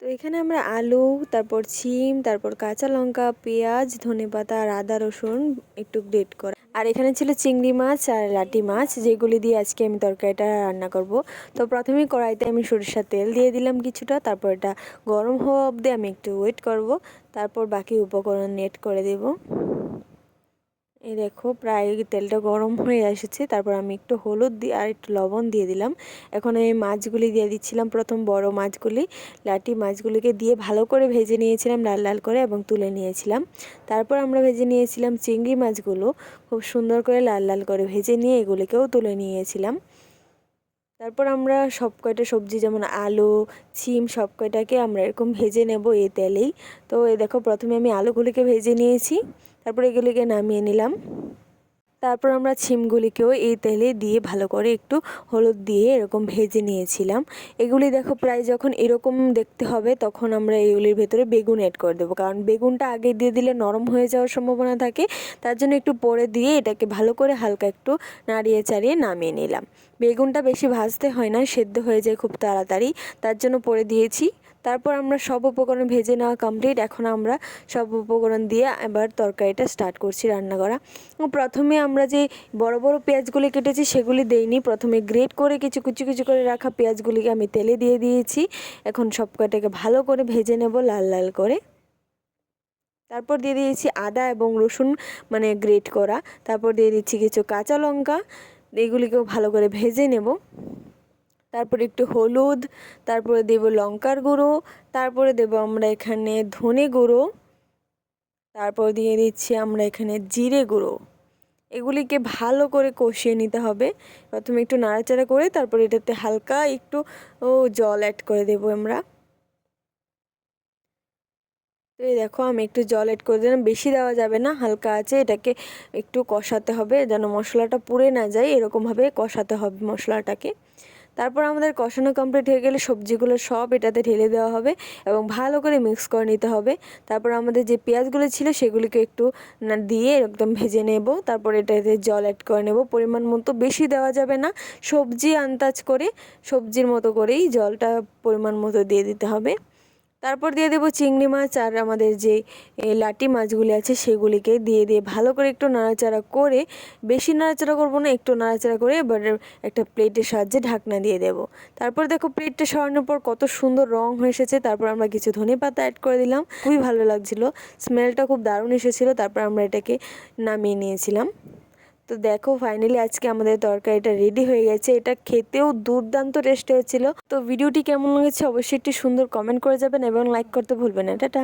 তো এখানে আমরা আলু, তারপর সিম, তারপর কাঁচা লঙ্কা, পেঁয়াজ, ধনেপাতা আর আদা রসুন একটু গ্রেট করা, আর এখানে ছিল চিংড়ি মাছ আর লাটি মাছ, যেগুলি দিয়ে আজকে আমি তরকারিটা রান্না করব। তো প্রথমেই কড়াইতে আমি সরিষার তেল দিয়ে দিলাম কিছুটা, তারপর এটা গরম হওয়া অবধি আমি একটু ওয়েট করব, তারপর বাকি উপকরণ নেট করে দেব। এই দেখো প্রায় তেলটা গরম হয়ে এসেছে, তারপর আমি একটু হলুদ দিয়ে আর একটু লবণ দিয়ে দিলাম। এখন এই মাছগুলি দিয়ে দিচ্ছিলাম, প্রথম বড় মাছগুলি, লাটি মাছগুলিকে দিয়ে ভালো করে ভেজে নিয়েছিলাম লাল লাল করে এবং তুলে নিয়েছিলাম। তারপর আমরা ভেজে নিয়েছিলাম চিংড়ি মাছগুলো, খুব সুন্দর করে লাল লাল করে ভেজে নিয়ে এগুলিকেও তুলে নিয়েছিলাম। তারপর আমরা সব কয়টা সবজি যেমন আলু, সিম সব কয়টাকে আমরা এরকম ভেজে নেব এই তেলেই। তো এই দেখো প্রথমে আমি আলুগুলিকে ভেজে নিয়েছি, তারপর এগুলিকে নামিয়ে নিলাম। তারপর আমরা সিমগুলিকেও এই তেলে দিয়ে ভালো করে একটু হলুদ দিয়ে এরকম ভেজে নিয়েছিলাম। এগুলি দেখো প্রায় যখন এরকম দেখতে হবে তখন আমরা এগুলির ভেতরে বেগুন অ্যাড করে দেবো, কারণ বেগুনটা আগে দিয়ে দিলে নরম হয়ে যাওয়ার সম্ভাবনা থাকে, তার জন্য একটু পরে দিয়ে এটাকে ভালো করে হালকা একটু নাড়িয়ে চাড়িয়ে নামিয়ে নিলাম। বেগুনটা বেশি ভাজতে হয় না, সেদ্ধ হয়ে যায় খুব তাড়াতাড়ি, তার জন্য পরে দিয়েছি। তারপর আমরা সব উপকরণ ভেজে নেওয়া কমপ্লিট, এখন আমরা সব উপকরণ দিয়ে এবার তরকারিটা স্টার্ট করছি রান্না করা। প্রথমে আমরা যে বড় বড় পেঁয়াজগুলি কেটেছি সেগুলি দেইনি, প্রথমে গ্রেট করে কিছু কুচি কুচি করে রাখা পেঁয়াজগুলিকে আমি তেলে দিয়ে দিয়েছি। এখন সব কয়টাকে ভালো করে ভেজে নেব লাল লাল করে। তারপর দিয়ে দিয়েছি আদা এবং রসুন মানে গ্রেট করা, তারপর দিয়ে দিচ্ছি কিছু কাঁচা লঙ্কা, এগুলিকেও ভালো করে ভেজে নেব। তারপরে একটু হলুদ, তারপরে দেব লঙ্কার গুঁড়ো, তারপরে দেব আমরা এখানে ধনে গুঁড়ো, তারপর দিয়ে দিচ্ছি আমরা এখানে জিরে গুঁড়ো। এগুলিকে ভালো করে কষিয়ে নিতে হবে। প্রথমে একটু নাড়াচাড়া করে তারপর এটাতে হালকা একটু জল অ্যাড করে দেব আমরা। তো এই দেখো আমি একটু জল অ্যাড করে দিলাম, বেশি দেওয়া যাবে না, হালকা আছে, এটাকে একটু কষাতে হবে যেন মশলাটা পুড়ে না যায়, এরকমভাবে কষাতে হবে মশলাটাকে। তারপর আমাদের কষানো কমপ্লিট হয়ে গেলে সবজিগুলো সব এটাতে ঢেলে দেওয়া হবে এবং ভালো করে মিক্স করে নিতে হবে। তারপর আমাদের যে পেঁয়াজগুলো ছিল সেগুলিকে একটু দিয়ে একদম ভেজে নেব, তারপর এটাতে জল অ্যাড করে নেব পরিমাণ মতো, বেশি দেওয়া যাবে না, সবজি আন্দাজ করে সবজির মতো করেই জলটা পরিমাণ মতো দিয়ে দিতে হবে। তারপর দিয়ে দেবো চিংড়ি মাছ আর আমাদের যে লাটি মাছগুলি আছে সেগুলিকে দিয়ে দিয়ে ভালো করে একটু নাড়াচাড়া করে, বেশি নাড়াচাড়া করবো না, একটু নাড়াচাড়া করে এবার একটা প্লেটের সাহায্যে ঢাকনা দিয়ে দেব। তারপর দেখো প্লেটটা সরানোর পর কত সুন্দর রং হয়ে এসেছে। তারপর আমরা কিছু ধনেপাতা অ্যাড করে দিলাম, খুবই ভালো লাগছিলো, স্মেলটা খুব দারুণ এসেছিলো। তারপর আমরা এটাকে নামিয়ে নিয়েছিলাম। তো দেখো ফাইনালি আজকে আমাদের তরকারিটা রেডি হয়ে গেছে, এটা খেতেও দুর্দান্ত টেস্ট হয়েছিল। তো ভিডিওটি কেমন লেগেছে অবশ্যই একটি সুন্দর কমেন্ট করে যাবেন এবং লাইক করতে ভুলবেন না। টাটা।